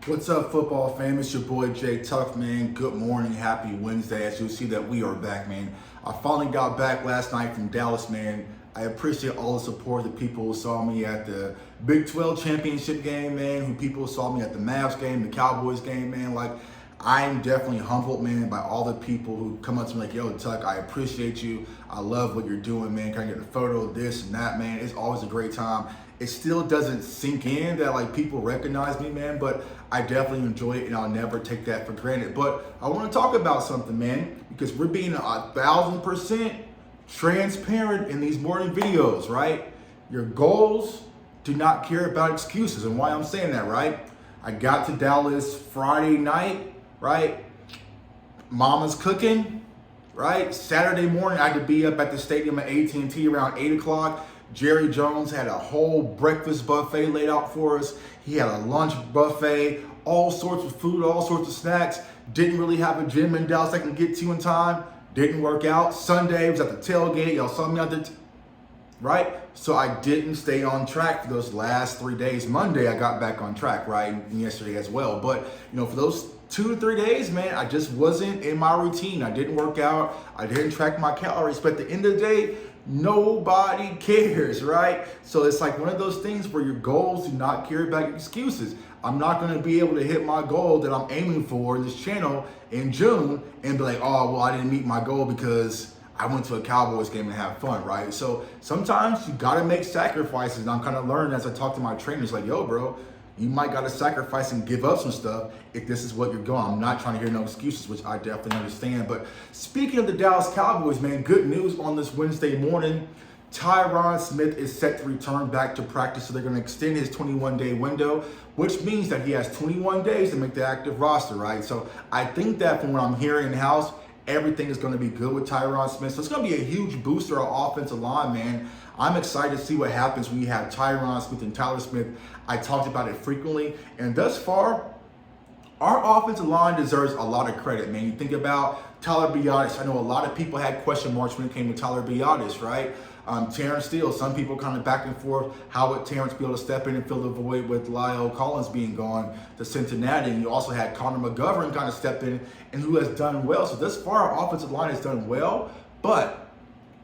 What's up, football fam? It's your boy Jay Tuck, man. Good morning, happy Wednesday. As you'll see that we are back, man. I finally got back last night from Dallas, man. I appreciate all the support that people who saw me at the Big 12 championship game, man. Who people saw me at the Mavs game, the Cowboys game, man. Like, I'm definitely humbled, man, by all the people who come up to me like, yo, Tuck, I appreciate you. I love what you're doing, man. Can I get a photo of this and that, man? It's always a great time. It still doesn't sink in that like people recognize me, man, but I definitely enjoy it and I'll never take that for granted. But I want to talk about something, man, because we're being 1,000% transparent in these morning videos, right? Your goals do not care about excuses. And why I'm saying that, right? I got to Dallas Friday night, right? Mama's cooking, right? Saturday morning, I had to be up at the stadium at AT&T around 8 o'clock. Jerry Jones had a whole breakfast buffet laid out for us. He had a lunch buffet, all sorts of food, all sorts of snacks. Didn't really have a gym in Dallas I can get to in time. Didn't work out. Sunday was at the tailgate. Y'all saw me out there, right? So I didn't stay on track for those last 3 days. Monday, I got back on track, right? And yesterday as well. But, for those 2 to 3 days, man, I just wasn't in my routine. I didn't work out. I didn't track my calories. But at the end of the day, nobody cares, right? So it's like one of those things where your goals do not care about excuses. I'm not going to be able to hit my goal that I'm aiming for in this channel in June and be like, oh, well, I didn't meet my goal because I went to a Cowboys game and had fun, right? So sometimes you got to make sacrifices. And I'm kind of learning as I talk to my trainers, like, yo, bro, you might got to sacrifice and give up some stuff if this is what you're going. I'm not trying to hear no excuses, which I definitely understand. But speaking of the Dallas Cowboys, man, good news on this Wednesday morning. Tyron Smith is set to return back to practice, so they're going to extend his 21-day window, which means that he has 21 days to make the active roster, right? So I think that from what I'm hearing in-house, everything is going to be good with Tyron Smith. So it's going to be a huge boost to our offensive line, man. I'm excited to see what happens when you have Tyron Smith and Tyler Smith. I talked about it frequently, and thus far, our offensive line deserves a lot of credit, man. You think about Tyler Biadasz. I know a lot of people had question marks when it came to Tyler Biadasz, right? Terrence Steele, some people kind of back and forth. How would Terrence be able to step in and fill the void with Lyle Collins being gone to Cincinnati? And you also had Connor McGovern kind of step in and who has done well. So thus far, our offensive line has done well, but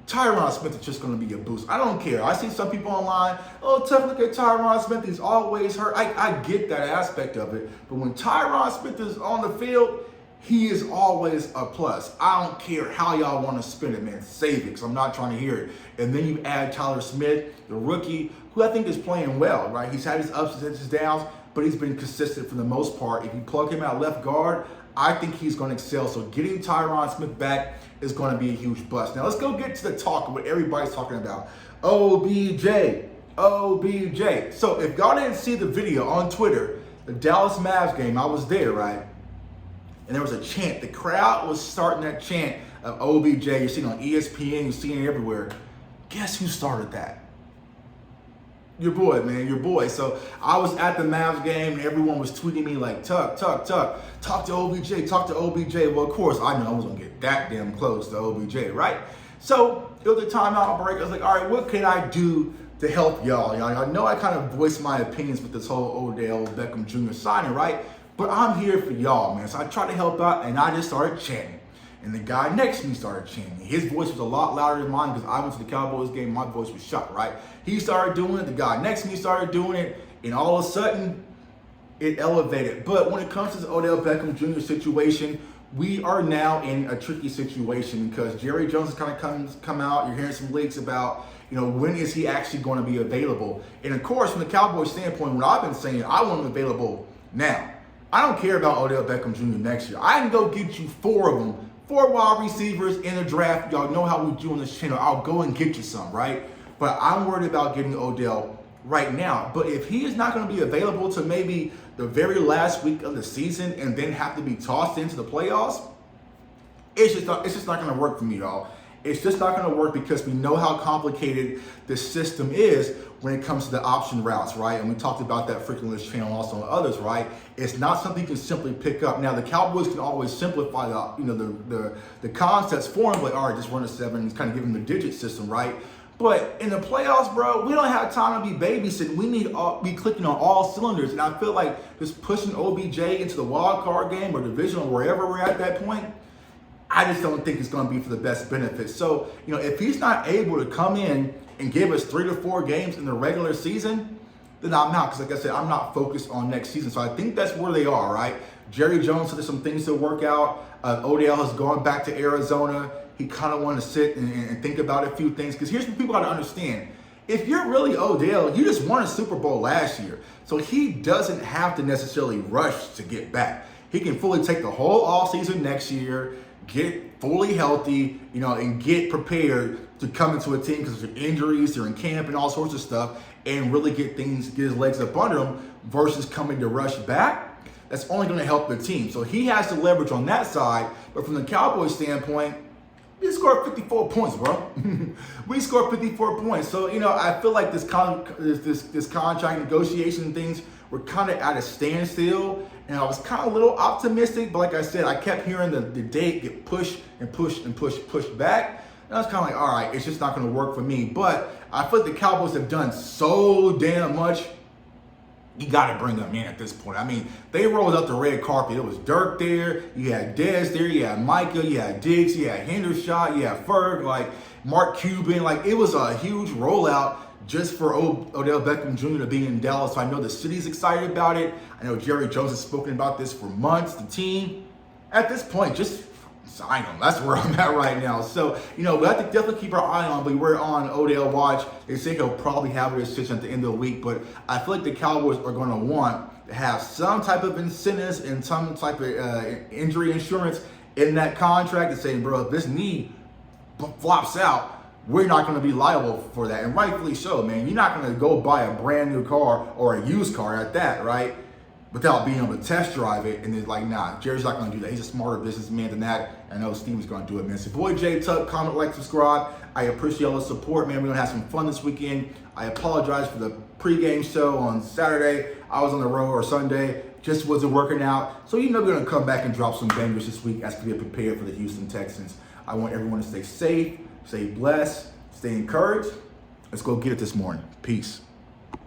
Tyron Smith is just going to be a boost. I don't care. I see some people online, oh, tough, look at Tyron Smith. He's always hurt. I get that aspect of it. But when Tyron Smith is on the field, he is always a plus. I don't care how y'all want to spin it, man. Save it, because I'm not trying to hear it. And then you add Tyler Smith, the rookie, who I think is playing well, right? He's had his ups and his downs, but he's been consistent for the most part. If you plug him at left guard, I think he's going to excel. So getting Tyron Smith back is going to be a huge bust. Now let's go get to the talk of what everybody's talking about. OBJ, OBJ. So if y'all didn't see the video on Twitter, the Dallas Mavs game, I was there, right? And there was a chant. The crowd was starting that chant of OBJ. You're seeing it on ESPN, you're seeing it everywhere. Guess who started that? Your boy, man, your boy. So I was at the Mavs game and everyone was tweeting me like, Tuck, talk to OBJ, talk to OBJ. Well, of course, I knew I was gonna get that damn close to OBJ, right? So it was a timeout break. I was like, all right, what can I do to help y'all? Y'all know I kind of voiced my opinions with this whole Odell Beckham Jr. signing, right? But I'm here for y'all, man. So I tried to help out and I just started chanting. And the guy next to me started chanting. His voice was a lot louder than mine because I went to the Cowboys game. My voice was shut, right? He started doing it. The guy next to me started doing it. And all of a sudden, it elevated. But when it comes to the Odell Beckham Jr. situation, we are now in a tricky situation because Jerry Jones has kind of come out. You're hearing some leaks about, when is he actually going to be available? And of course, from the Cowboys standpoint, what I've been saying, I want him available now. I don't care about Odell Beckham Jr. next year. I can go get you 4 of them. 4 wide receivers in the draft. Y'all know how we do on this channel. I'll go and get you some, right? But I'm worried about getting Odell right now. But if he is not going to be available to maybe the very last week of the season and then have to be tossed into the playoffs, it's just not going to work for me, y'all. It's just not going to work because we know how complicated this system is when it comes to the option routes, right? And we talked about that frequently on this channel and also on others, right? It's not something you can simply pick up. Now, the Cowboys can always simplify the concepts for them, like, all right, just run a 7 and kind of give them the digit system, right? But in the playoffs, bro, we don't have time to be babysitting. We need to be clicking on all cylinders. And I feel like just pushing OBJ into the wild card game or division or wherever we're at that point, I just don't think it's going to be for the best benefit. So, if he's not able to come in and give us 3 to 4 games in the regular season, then I'm not. Because like I said, I'm not focused on next season. So I think that's where they are, right? Jerry Jones said there's some things to work out. Odell has gone back to Arizona. He kind of wanted to sit and think about a few things. Because here's what people got to understand. If you're really Odell, you just won a Super Bowl last year. So he doesn't have to necessarily rush to get back. He can fully take the whole offseason next year, get fully healthy, and get prepared to come into a team because there's injuries, they're in camp and all sorts of stuff, and really get his legs up under him versus coming to rush back. That's only going to help the team. So he has to leverage on that side. But from the Cowboys standpoint, we scored 54 points, bro. We scored 54 points. So, I feel like this contract negotiation things were kind of at a standstill. And I was kind of a little optimistic. But like I said, I kept hearing the date get pushed back. And I was kind of like, all right, it's just not going to work for me. But I feel like the Cowboys have done so damn much. You got to bring them in at this point. I mean, they rolled out the red carpet. It was Dirk there. You had Dez there. You had Micah. You had Diggs. You had Hendershot. You had Ferg. Like Mark Cuban. Like it was a huge rollout just for Odell Beckham Jr. to be in Dallas. So I know the city's excited about it. I know Jerry Jones has spoken about this for months. The team, at this point, just sign him. That's where I'm at right now. So, we have to definitely keep our eye on, but we're on Odell watch. They say he'll probably have a decision at the end of the week, but I feel like the Cowboys are going to want to have some type of incentives and some type of injury insurance in that contract and saying, bro, if this knee flops out, we're not going to be liable for that. And rightfully so, man. You're not going to go buy a brand new car or a used car at that, right? Without being able to test drive it, and it's like, nah, Jerry's not gonna do that. He's a smarter businessman than that. I know Steve's gonna do it, man. So boy J Tuck, comment, like, subscribe. I appreciate all the support, man. We're gonna have some fun this weekend. I apologize for the pregame show on Saturday. I was on the road, or Sunday, just wasn't working out. So we're gonna come back and drop some bangers this week as we get prepared for the Houston Texans. I want everyone to stay safe, stay blessed, stay encouraged. Let's go get it this morning. Peace.